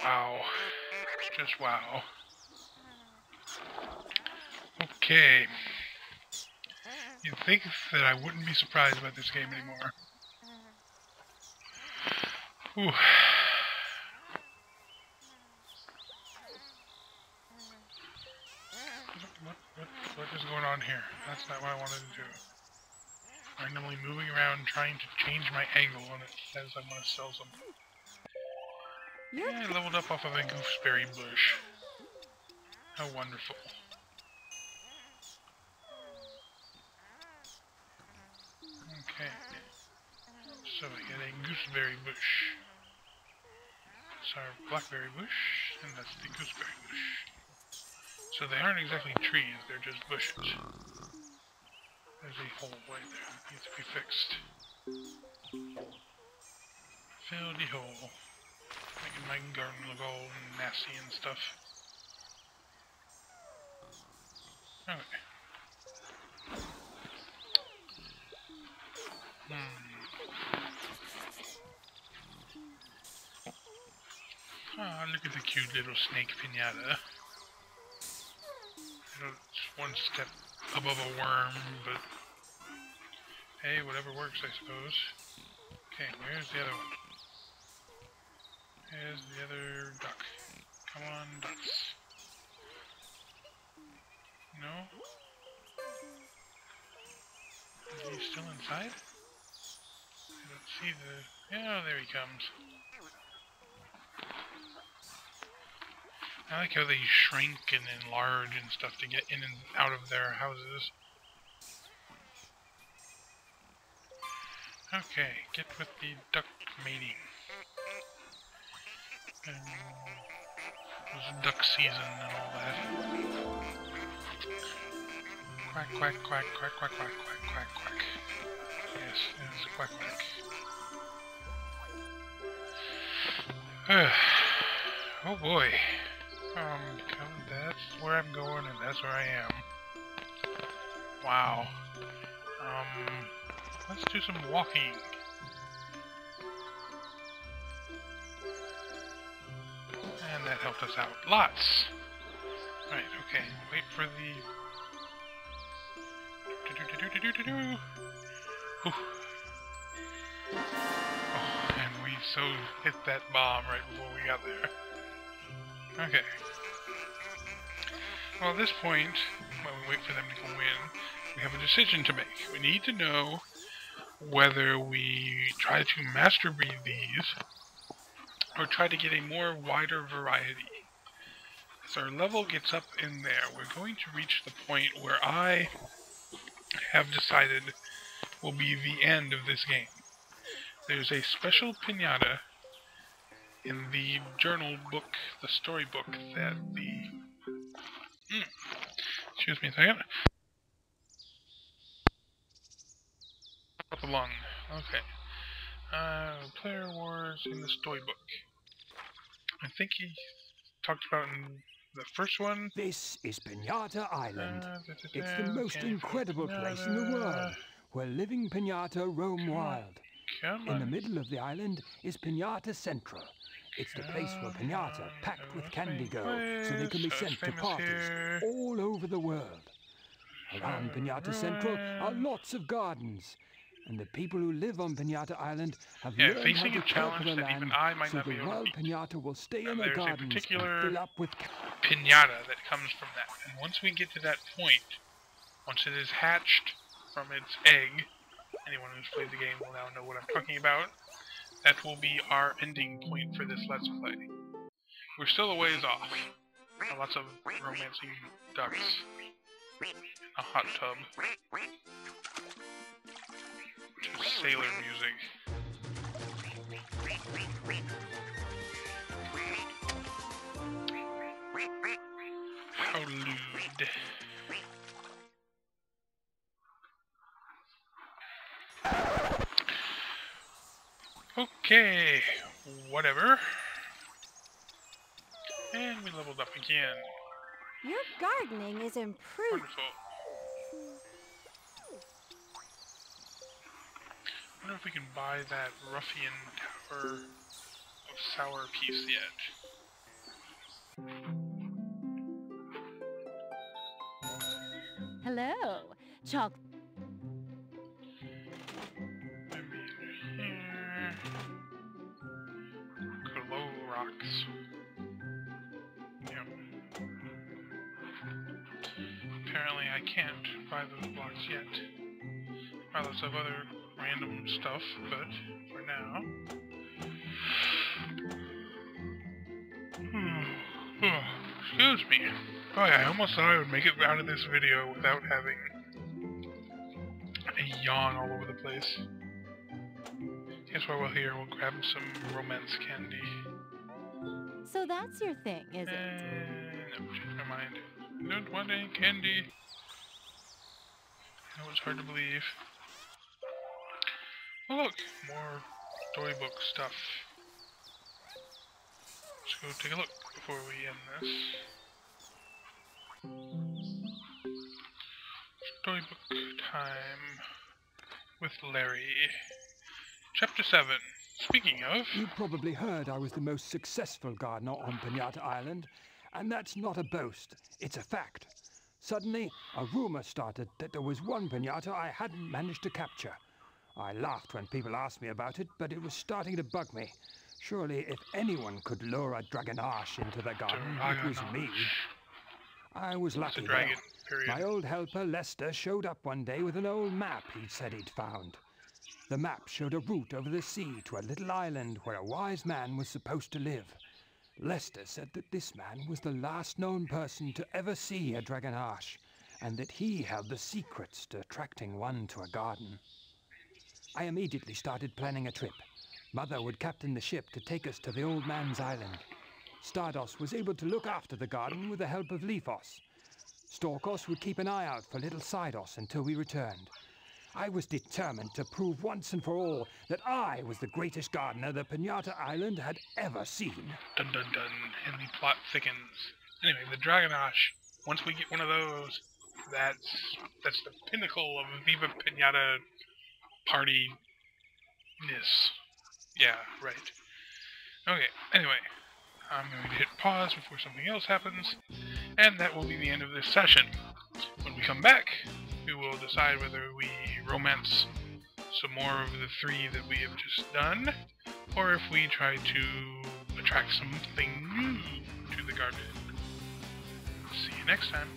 Wow. Just wow. Okay. You'd think that I wouldn't be surprised about this game anymore. Ooh. What is going on here? That's not what I wanted to do. Randomly moving around trying to change my angle when it says I want to sell something. Yeah, I leveled up off of a gooseberry bush. How wonderful. Okay. So I get a gooseberry bush. That's our blackberry bush, and that's the gooseberry bush. So they aren't exactly trees, they're just bushes. There's a hole right there that needs to be fixed. Fill the hole. Making my garden look all nasty and stuff. Okay. Ah, look at the cute little snake pinata. It's one step above a worm, but hey, whatever works, I suppose. Okay, where's the other one? There's the other duck. Come on, ducks. No? Is he still inside? I don't see the... Yeah, there he comes. I like how they shrink and enlarge and stuff to get in and out of their houses. Okay, get with the duck mating. And it was duck season and all that. Quack, quack, quack, quack, quack, quack, quack, quack, quack. Yes, it was a quack, quack. Oh boy. That's where I'm going and that's where I am. Wow. Let's do some walking. And that helped us out lots. Right, okay. Wait for the... Oh, and we so hit that bomb right before we got there. Okay. Well, at this point, while we wait for them to go in, we have a decision to make. We need to know whether we try to master breed these or try to get a more wider variety. As our level gets up in there, we're going to reach the point where I have decided will be the end of this game. There's a special pinata in the journal book, the storybook, that the... excuse me a second. The lung. Okay. Player Wars in the storybook. I think he talked about in the first one. This is Pinata Island. It's the most incredible place in the world, where living pinata roam wild. In the middle of the island is Pinata Central. It's the place where pinata packed with candy go, so they can be sent to parties all over the world. Around Pinata Central are lots of gardens, and the people who live on Pinata Island have learned how to care for the land, so the wild pinata will stay in the gardens and fill up with pinata that comes from that. And once we get to that point, once it is hatched from its egg, anyone who's played the game will now know what I'm talking about, that will be our ending point for this Let's Play. We're still a ways off. Lots of romancing ducks. A hot tub. Just sailor music. How lewd. Okay, whatever. And we leveled up again. Your gardening is improved. Wonderful. if we can buy that ruffian tower of sour piece yet. Hello. Chalk. Maybe here. Glow rocks. Yep. Apparently I can't buy those blocks yet. Buy lots of other random stuff, but for now. Excuse me. Boy, I almost thought I would make it out of this video without having a yawn all over the place. Guess while we're here, we'll grab some romance candy. So that's your thing, is it? No, change my mind. I don't want any candy. I know it's hard to believe. Oh look, more storybook stuff. Let's go take a look before we end this. Storybook time with Larry. Chapter 7. Speaking of... You probably heard I was the most successful gardener on Pinata Island, and that's not a boast, it's a fact. Suddenly, a rumor started that there was one pinata I hadn't managed to capture. I laughed when people asked me about it, but it was starting to bug me. Surely, if anyone could lure a Dragonarche into the garden, it was me. I was lucky, though. My old helper, Lester, showed up one day with an old map he'd said he'd found. The map showed a route over the sea to a little island where a wise man was supposed to live. Lester said that this man was the last known person to ever see a Dragonarche, and that he held the secrets to attracting one to a garden. I immediately started planning a trip. Mother would captain the ship to take us to the old man's island. Stardos was able to look after the garden with the help of Leafos. Storkos would keep an eye out for little Sidos until we returned. I was determined to prove once and for all that I was the greatest gardener the Pinata Island had ever seen. Dun dun dun, and the plot thickens. Anyway, the Dragonarche. Once we get one of those, that's the pinnacle of Viva Pinata party-ness. Yeah, right. Okay, anyway, I'm going to hit pause before something else happens, and that will be the end of this session. When we come back, we will decide whether we romance some more of the 3 that we have just done, or if we try to attract something new to the garden. See you next time.